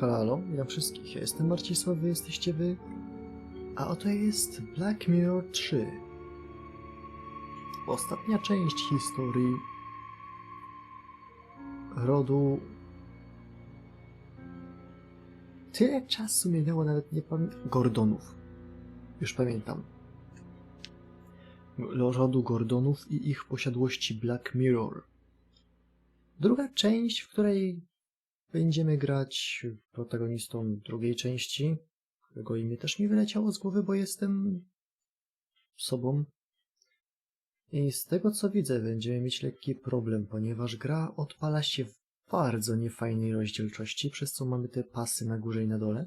Halo, halo, witam wszystkich. Ja jestem Marcisław, wy jesteście wy. A oto jest Black Mirror 3. Ostatnia część historii rodu... Tyle czasu minęło, nawet nie pamiętam... Gordonów. Już pamiętam. Rodu Gordonów i ich posiadłości Black Mirror. Druga część, w której będziemy grać protagonistą drugiej części, którego imię też mi wyleciało z głowy, bo jestem sobą. I z tego co widzę, będziemy mieć lekki problem, ponieważ gra odpala się w bardzo niefajnej rozdzielczości, przez co mamy te pasy na górze i na dole.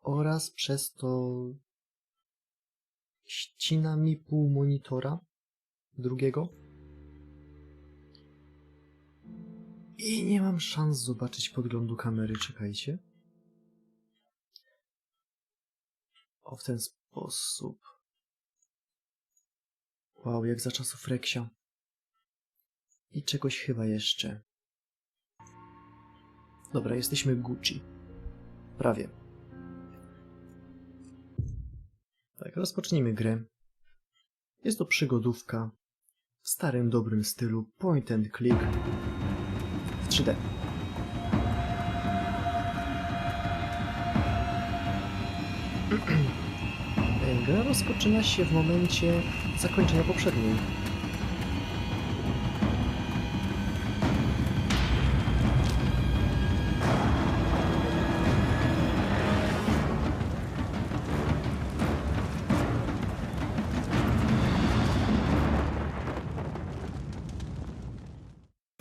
Oraz przez to ścina mi pół monitora drugiego. I nie mam szans zobaczyć podglądu kamery, czekajcie. O, w ten sposób. Wow, jak za czasów Reksia. I czegoś chyba jeszcze. Dobra, jesteśmy Gucci. Prawie. Tak, rozpocznijmy grę. Jest to przygodówka w starym, dobrym stylu point and click w 3D. Gra rozpoczyna się w momencie zakończenia poprzedniej.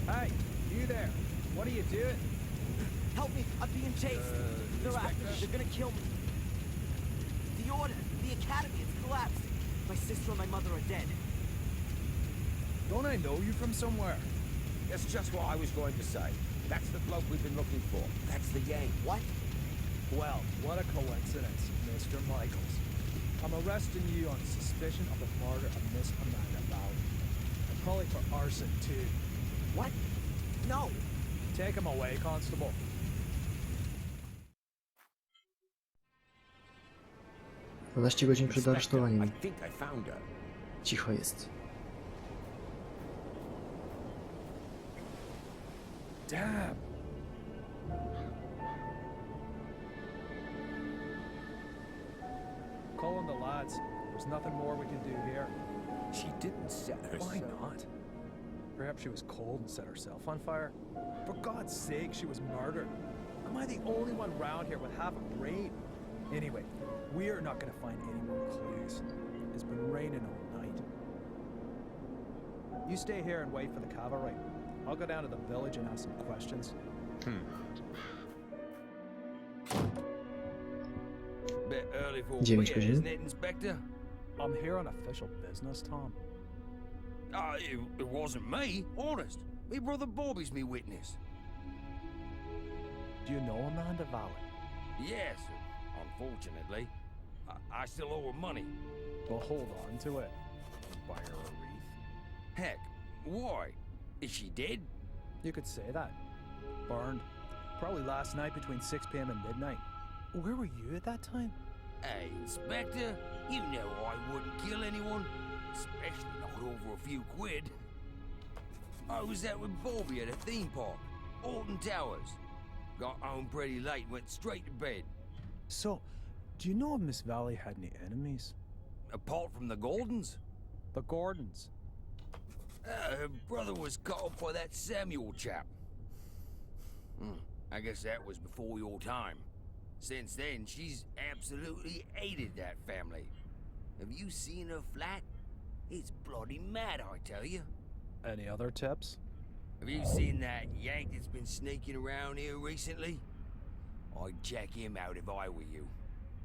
Hey, you there. What are you doing? Help me! I'm being chased! They're after me. They're gonna kill me. The order! The academy! It's collapsed! My sister and my mother are dead. Don't I know you from somewhere? That's just what I was going to say. That's the bloke we've been looking for. That's the gang. What? Well, what a coincidence, Mr. Michaels. I'm arresting you on suspicion of the murder of Miss Amanda Bauer. And probably for arson, too. What? No! Take him away, Constable. 12 godzin przed aresztowaniem. I think I found her. Cicho jest. Damn! Calling the lads. There's nothing more we can do here. She didn't set herself. Why not? Perhaps she was cold and set herself on fire. For God's sake, she was murdered. Am I the only one round here with half a brain? Anyway, we are not going to find any more clues. It's been raining all night. You stay here and wait for the cavalry. I'll go down to the village and ask some questions. Bit early for 9 beer, godzin. isn't it, Inspector? I'm here on official business, Tom. It wasn't me, honest. Me brother Bobby's me witness. Do you know Amanda Valley? Yes, unfortunately. I still owe her money. Well, hold on to it. Buy her a wreath. Heck, why? Is she dead? You could say that. Burned. Probably last night between 6 p.m. and midnight. Where were you at that time? Hey, Inspector, you know I wouldn't kill anyone. Especially not over a few quid. I was out with Bobby at a theme park, Alton Towers. Got home pretty late and went straight to bed. So, do you know if Miss Valley had any enemies? Apart from the Gordons, The Gordons. her brother was cut off by that Samuel chap. I guess that was before your time. Since then, she's absolutely hated that family. Have you seen her flat? It's bloody mad, I tell you. Any other tips? Have you seen that Yank that's been sneaking around here recently? I'd check him out if I were you.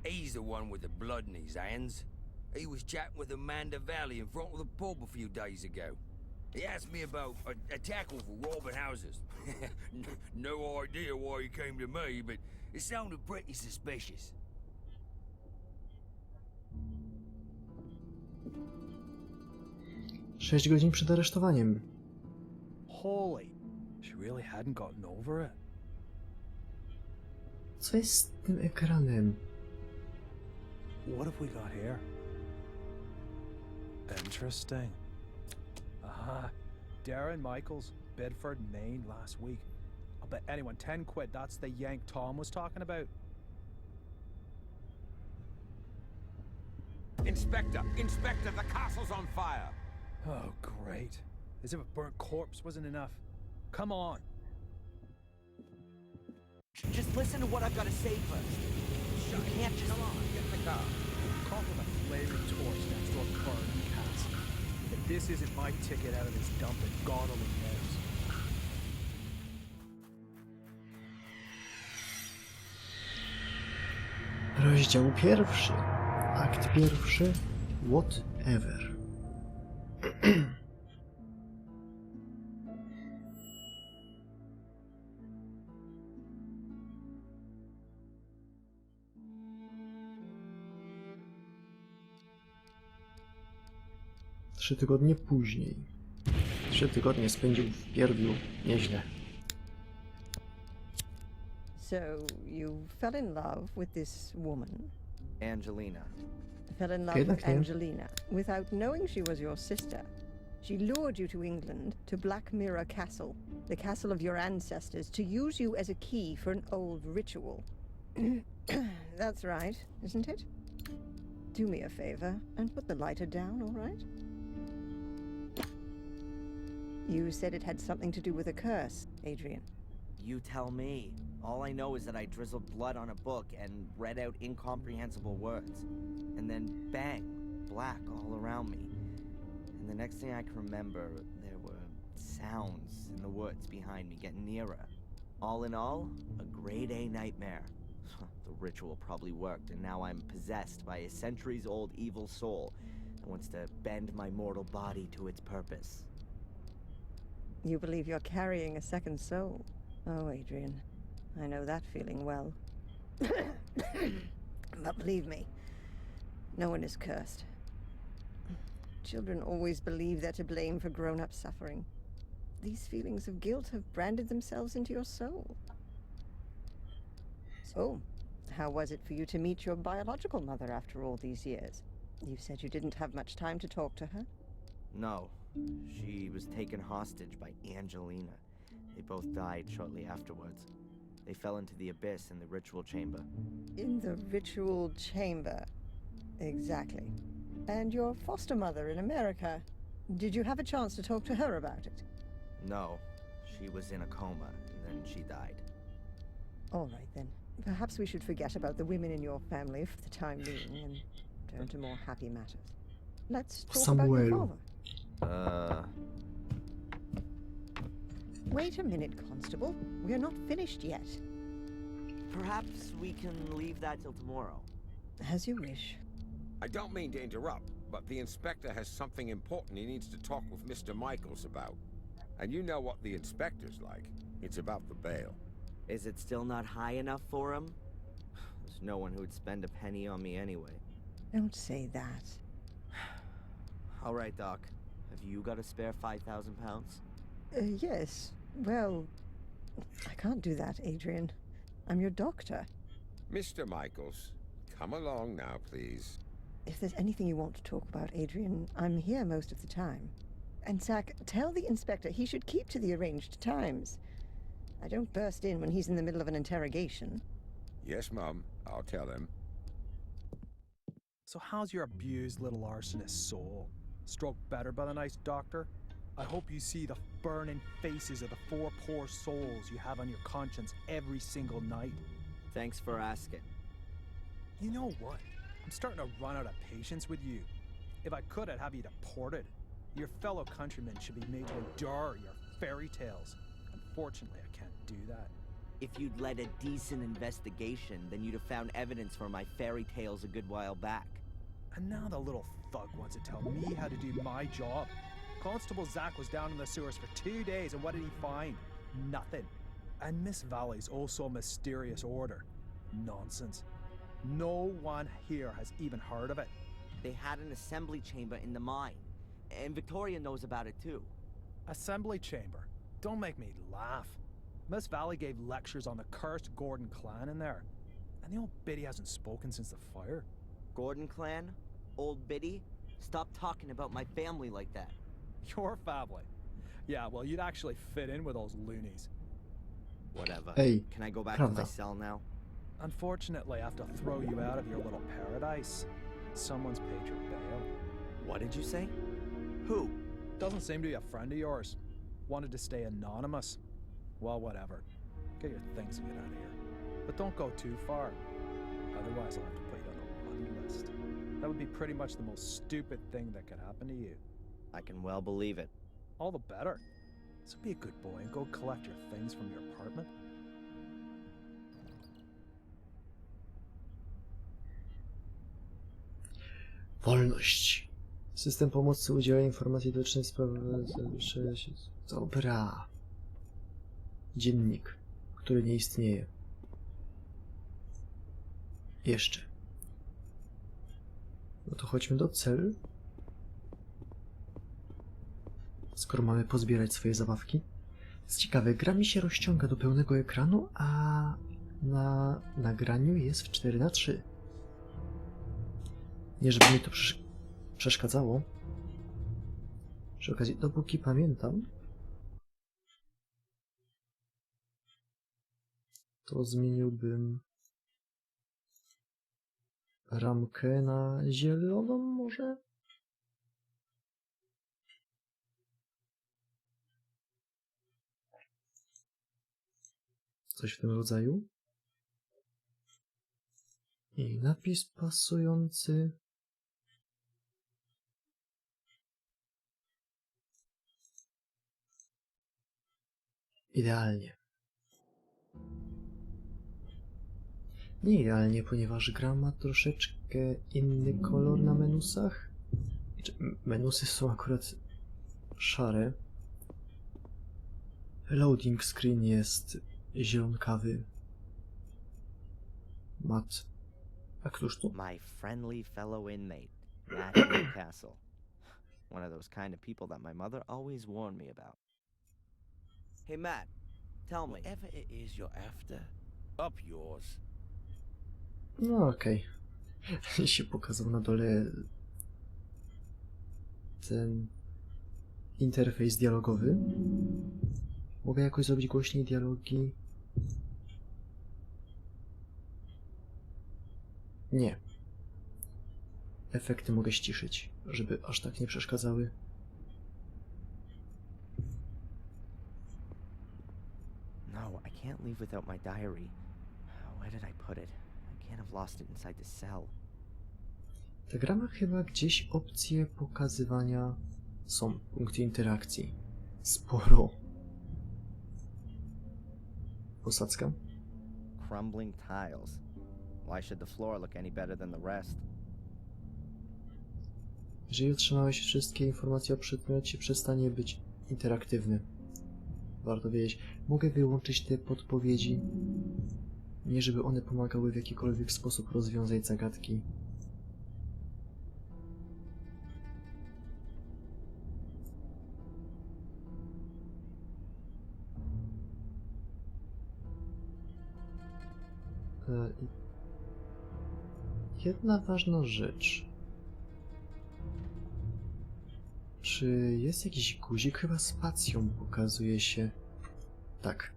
He's the one with the blood in his hands. He was chatting with Amanda Valley in front of the pub a few days ago. He asked me about a tackle for robbing houses. No idea why he came to me, but it sounded pretty suspicious. Sześć godzin przed aresztowaniem. Holy, she really hadn't gotten over it. Co jest z tym ekranem? What have we got here? Interesting. Aha. Darren Michaels, Bedford, Maine, last week. I'll bet anyone 10 quid that's the yank Tom was talking about. Inspector! Inspector, the castle's on fire! Oh, great. As if a burnt corpse wasn't enough. Come on. Just listen to what I've got to say first. You can't just... Come on, get in the car. Caught with a flaming torch next door burning castle. If this isn't my ticket out of this dump, then God only knows. Rozdział pierwszy. Akt pierwszy. Whatever. Trzy tygodnie później. 3 tygodnie spędził w Pierwiu. Nieźle. So, you fell in love with this woman? Angelina. Fell in love with Angelina without knowing she was your sister. She lured you to England, to Black Mirror Castle, the castle of your ancestors, to use you as a key for an old ritual. That's right, isn't it? Do me a favor and put the lighter down, all right? You said it had something to do with a curse, Adrian. You tell me. All I know is that I drizzled blood on a book and read out incomprehensible words. And then bang, black all around me. And the next thing I can remember, there were sounds in the woods behind me getting nearer. All in all, a grade A nightmare. The ritual probably worked, and now I'm possessed by a centuries-old evil soul that wants to bend my mortal body to its purpose. You believe you're carrying a second soul. Oh, Adrian, I know that feeling well. But believe me, no one is cursed. Children always believe they're to blame for grown-up suffering. These feelings of guilt have branded themselves into your soul. So, how was it for you to meet your biological mother after all these years? You said you didn't have much time to talk to her. No, she was taken hostage by Angelina. They both died shortly afterwards. They fell into the abyss in the ritual chamber. In the ritual chamber. Exactly. And your foster mother in America. Did you have a chance to talk to her about it? No, she was in a coma, and then she died. All right, then. Perhaps we should forget about the women in your family for the time being and turn to more happy matters. Let's talk about your father. Wait a minute, Constable. We're not finished yet. Perhaps we can leave that till tomorrow. As you wish. I don't mean to interrupt, but the inspector has something important he needs to talk with Mr. Michaels about. And you know what the inspector's like. It's about the bail. Is it still not high enough for him? There's no one who would spend a penny on me anyway. Don't say that. All right, Doc. Have you got a spare 5,000 pounds? Yes. Well, I can't do that, Adrian. I'm your doctor. Mr. Michaels, come along now, please. If there's anything you want to talk about, Adrian, I'm here most of the time. And Zach, tell the inspector he should keep to the arranged times. I don't burst in when he's in the middle of an interrogation. Yes, Mum, I'll tell him. So how's your abused little arsonist soul? Stroke better by the nice doctor? I hope you see the burning faces of the 4 poor souls you have on your conscience every single night. Thanks for asking. You know what? I'm starting to run out of patience with you. If I could, I'd have you deported. Your fellow countrymen should be made to endure your fairy tales. Unfortunately, I can't do that. If you'd led a decent investigation, then you'd have found evidence for my fairy tales a good while back. And now the little thug wants to tell me how to do my job. Constable Zach was down in the sewers for 2 days, and what did he find? Nothing. And Miss Valley's also a mysterious order. Nonsense. No one here has even heard of it. They had an assembly chamber in the mine, and Victoria knows about it too. Assembly chamber? Don't make me laugh. Miss Valley gave lectures on the cursed Gordon clan in there. And the old biddy hasn't spoken since the fire. Gordon clan? Old Biddy? Stop talking about my family like that. Your family? Yeah, well, you'd actually fit in with those loonies. Whatever. Ej, Can I go back to my prawda. cell now? Unfortunately, I have to throw you out of your little paradise. Someone's paid your bail. What did you say? Who? Doesn't seem to be a friend of yours. Wanted to stay anonymous. Well, whatever. Get your things and get out of here. But don't go too far. Otherwise, I'll have to put you on the bloody list. That would be pretty much the most stupid thing that could happen to you. I can well believe it. All the better. So be a good boy and go collect your things from your apartment. Wolność. System pomocy udziela informacji dotyczących sprawy... Dobra. Dziennik, który nie istnieje. Jeszcze. No to chodźmy do celu. Skoro mamy pozbierać swoje zabawki. Jest ciekawe, gra mi się rozciąga do pełnego ekranu, a na nagraniu jest w 4:3. Nie żeby mi to przeszkadzało. Przy okazji, dopóki pamiętam, to zmieniłbym ramkę na zieloną może? Coś w tym rodzaju. I napis pasujący. Idealnie. Nie idealnie, ponieważ gra ma troszeczkę inny kolor na menusach. Menusy są akurat szare. Loading screen jest zielonkawy. Mat. A któż to? My friendly fellow inmate, Matt Newcastle. One of those kind of people that my mother always warned me about. Hey Matt, tell me. Whatever it is you're after, up yours. No okej. Się pokazał na dole ten interfejs dialogowy. Mogę jakoś zrobić głośniej dialogi? Nie. Efekty mogę ściszyć, żeby aż tak nie przeszkadzały. No, I can't leave without my diary. Where did I put it? I can't have lost it inside the cell. Ta gra ma chyba gdzieś opcje pokazywania. Są punkty interakcji. Sporo. Posadzka. Crumbling tiles. Why should the floor look any better than the rest? Jeżeli otrzymałeś wszystkie informacje o przedmiocie, przestanie być interaktywny. Warto wiedzieć. Mogę wyłączyć te podpowiedzi. Nie żeby one pomagały w jakikolwiek sposób rozwiązać zagadki. Jedna ważna rzecz. Czy jest jakiś guzik? Chyba spacją pokazuje się. Tak.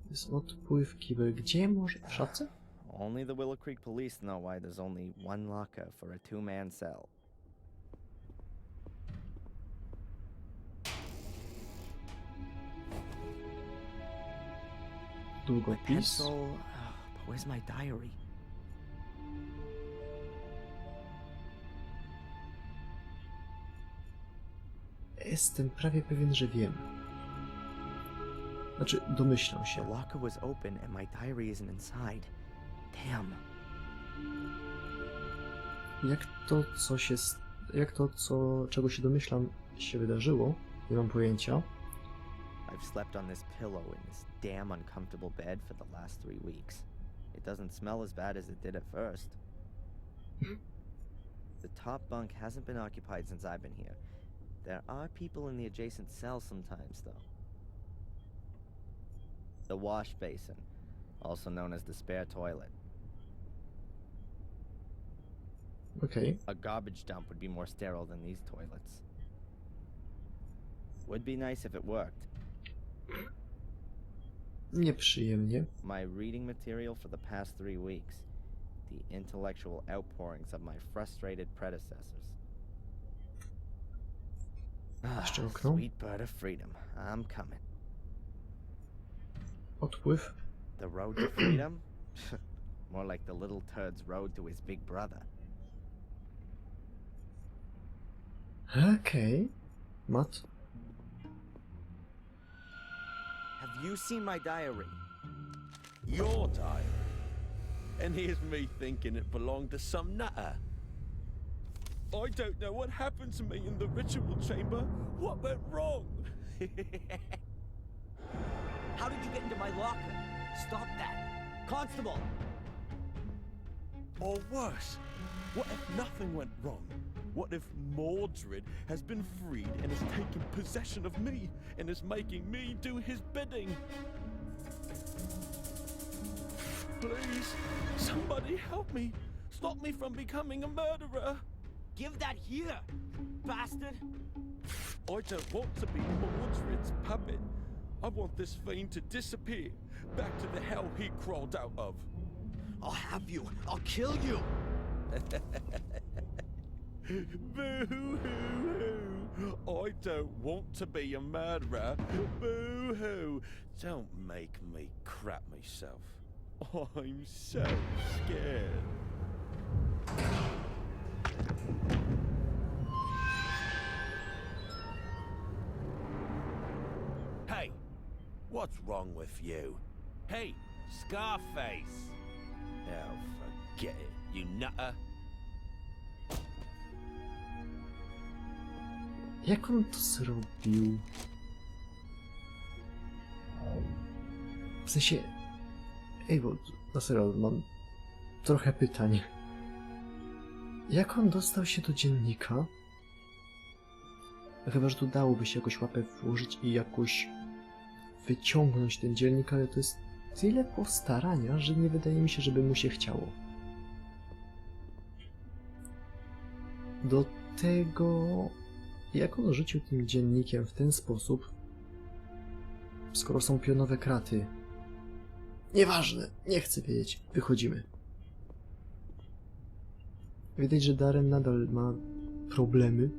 Jest odpływ kibel. Gdzie może? W szafce? Only the Willow Creek police know why there's only one locker for a two-man cell. Długopis. Pencil. But where's my diary? Jestem prawie pewien, że wiem. Znaczy, domyślam The się. locker was open and my diary isn't inside. Damn. Czego się domyślam, się wydarzyło, nie mam pojęcia. I've slept on this pillow in this damn uncomfortable bed for the last 3 weeks. It doesn't smell as bad as it did at first. The top bunk hasn't been occupied since I've been here. There are people in the adjacent cell sometimes, though. The wash basin. also known as the spare toilet. Okej. A garbage dump would be more sterile than these toilets. Would be nice if it worked. Nieprzyjemnie. My reading material for the past 3 weeks. The intellectual outpourings of my frustrated predecessors. Jeszcze okno. Sweet bird of freedom, I'm coming. Odpływ. The road to freedom? More like the little turd's road to his big brother. Okej. Matt. Have you seen my diary? Your diary? And here's me thinking it belonged to some nutter. I don't know what happened to me in the ritual chamber. What went wrong? How did you get into my locker? Stop that! Constable! Or worse, what if nothing went wrong? What if Mordred has been freed and has taken possession of me and is making me do his bidding? Please, somebody help me. Stop me from becoming a murderer. Give that here, bastard! I don't want to be Mordred's puppet. I want this fiend to disappear, back to the hell he crawled out of. I'll have you! I'll kill you! Boo-hoo-hoo! I don't want to be a murderer. Boo-hoo! Don't make me crap myself. I'm so scared. Hey, what's wrong with you? Hey, Scarface! Oh, forget it, you nutter. Jak on to zrobił? W sensie... Ej, bo na serio, mam trochę pytań. Jak on dostał się do dziennika? No chyba, że tu dałoby się jakoś łapę włożyć i jakoś wyciągnąć ten dziennik, ale to jest tyle postarania, że nie wydaje mi się, żeby mu się chciało. Do tego... Jak on rzucił tym dziennikiem w ten sposób, skoro są pionowe kraty? Nieważne, nie chcę wiedzieć. Wychodzimy. Widać, że Darren nadal ma problemy.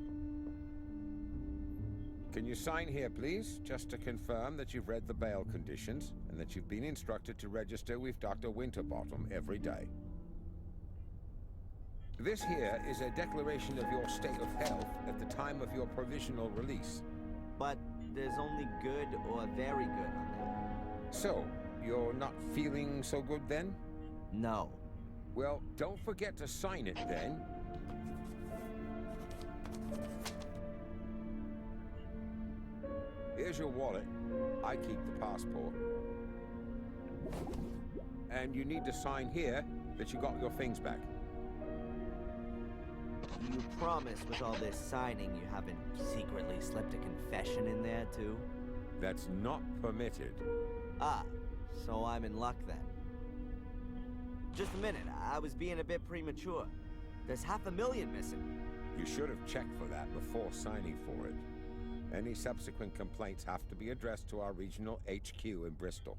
Can you sign here, please? Just to confirm that you've read the bail conditions and that you've been instructed to register with Dr. Winterbottom every day. This here is a declaration of your state of health at the time of your provisional release. But there's only good or very good on there. So, you're not feeling so good then? No. Well, don't forget to sign it then. Here's your wallet. I keep the passport. And you need to sign here that you got your things back. You promise with all this signing you haven't secretly slipped a confession in there too? That's not permitted. Ah, so I'm in luck then. Just a minute, I was being a bit premature. There's $500,000 missing. You should have checked for that before signing for it. Any subsequent complaints have to be addressed to our regional HQ in Bristol.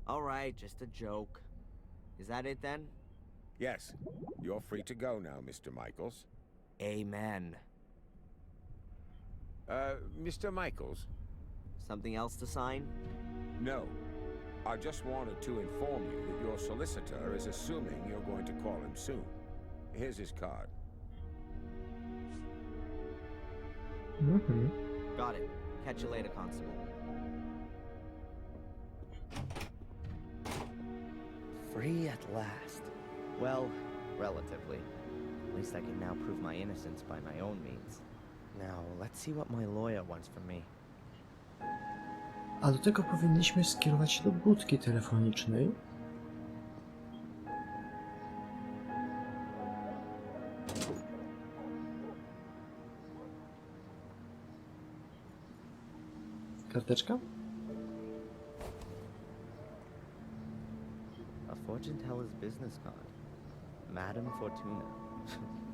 All right, just a joke. Is that it then? Yes, you're free to go now, Mr. Michaels. Amen. Mr. Michaels? Something else to sign? No. I just wanted to inform you that your solicitor is assuming you're going to call him soon. Here's his card. Got it. Catch you later, Constable. Free at last. Well, relatively. At least I can now prove my innocence by my own means. Now, let's see what my lawyer wants from me. A do tego powinniśmy skierować się do budki telefonicznej. Karteczka? A fortune teller's business card. Madame Fortuna.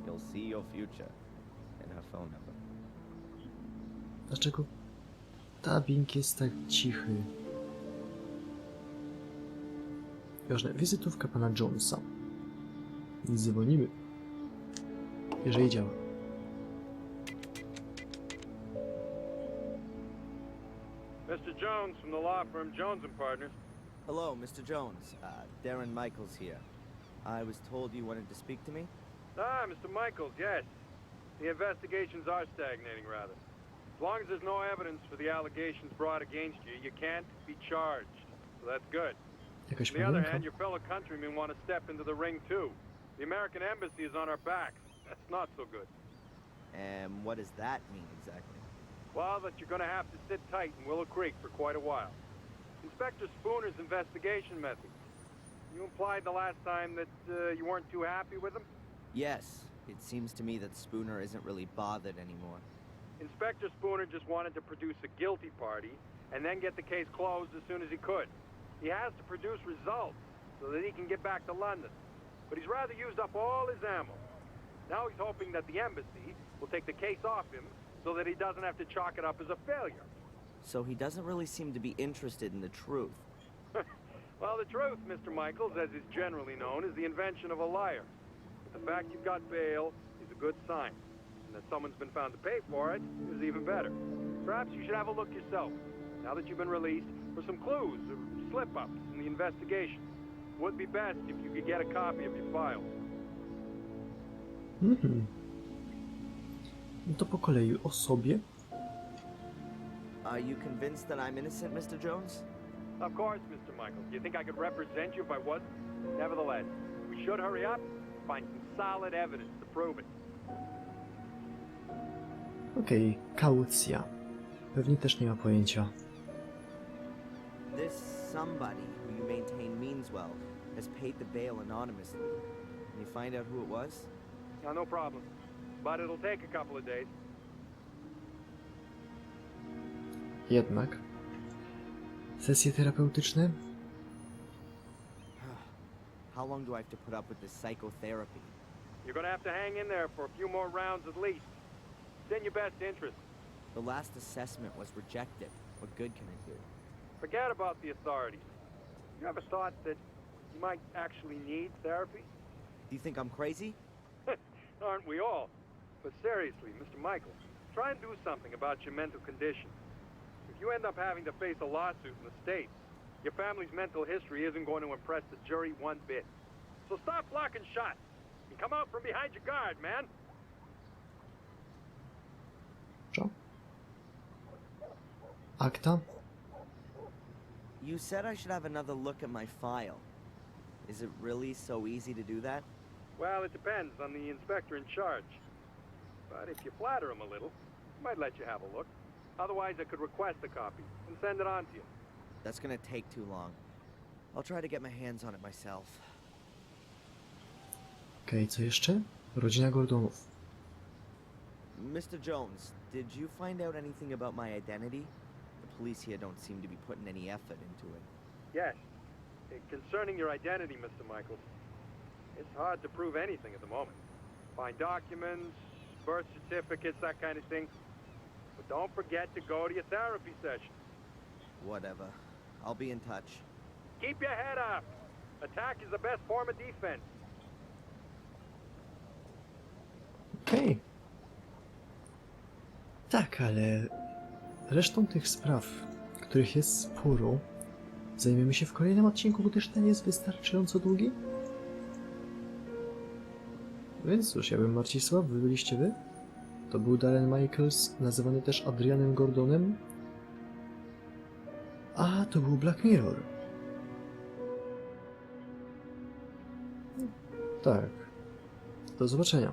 You'll see your future. And her phone number. Dlaczego dubbing jest tak cichy? Ważne, wizytówka pana Jonesa. Dzwonimy. Jeżeli działa. Mr. Jones from the law firm Jones and Partners. Hello, Mr. Jones. Darren Michaels here. I was told you wanted to speak to me? Ah, Mr. Michaels, yes. The investigations are stagnating, rather. As long as there's no evidence for the allegations brought against you, you can't be charged. So that's good. Jakaś On the other pomyłka? hand, your fellow countrymen want to step into the ring, too. The American embassy is on our backs. That's not so good. And what does that mean exactly? Well, that you're going to have to sit tight in Willow Creek for quite a while. Inspector Spooner's investigation methods. You implied the last time that you weren't too happy with them? Yes, it seems to me that Spooner isn't really bothered anymore. Inspector Spooner just wanted to produce a guilty party and then get the case closed as soon as he could. He has to produce results so that he can get back to London. But he's rather used up all his ammo. Now he's hoping that the embassy will take the case off him so that he doesn't have to chalk it up as a failure. So he doesn't really seem to be interested in the truth. Well, the truth, Mr. Michaels, as is generally known, is the invention of a liar. But the fact you've got bail is a good sign. And that someone's been found to pay for it is even better. Perhaps you should have a look yourself, now that you've been released, for some clues or slip-ups in the investigation. Would be best if you could get a copy of your files. No to po kolei o sobie. Are you convinced that I'm innocent, Mr. Jones? Of course, Mr. Michaels. Do you think I could represent you if I wasn't? Nevertheless, we should hurry up, find some solid evidence to prove it. Okej, kaucja. Pewnie też nie ma pojęcia. This somebody who you maintain means well has paid the bail anonymously. Can you find out who it was? No problem. But it'll take a couple of days. Jednak. Sesje terapeutyczne? How long do I have to put up with this psychotherapy? You're gonna have to hang in there for a few more rounds at least. It's in your best interest. The last assessment was rejected. What good can it do? Forget about the authorities. You ever thought that you might actually need therapy? Do you think I'm crazy? Aren't we all? But seriously, Mr. Michaels, try and do something about your mental condition. If you end up having to face a lawsuit in the States, your family's mental history isn't going to impress the jury one bit. So stop blocking shots and come out from behind your guard, man. Co? Akta? You said I should have another look at my file. Is it really so easy to do that? Well, it depends on the inspector in charge. But if you flatter him a little, he might let you have a look. Otherwise, I could request a copy and send it on to you. That's gonna take too long. I'll try to get my hands on it myself. Okej, co jeszcze? Rodzina Gordonów. Mr. Jones, did you find out anything about my identity? The police here don't seem to be putting any effort into it. Yes. Concerning your identity, Mr. Michaels, it's hard to prove anything at the moment. Find documents, birth certificates, that kind of thing. But don't forget to go to your therapy session. Whatever. I'll be in touch. Keep your head up. Attack is the best form of defense. Okej. Tak, ale resztą tych spraw, których jest sporo, zajmiemy się w kolejnym odcinku, bo też ten jest wystarczająco długi. Więc cóż, ja bym Marcisław, wy byliście wy. To był Darren Michaels, nazywany też Adrianem Gordonem. A to był Black Mirror. Tak. Do zobaczenia.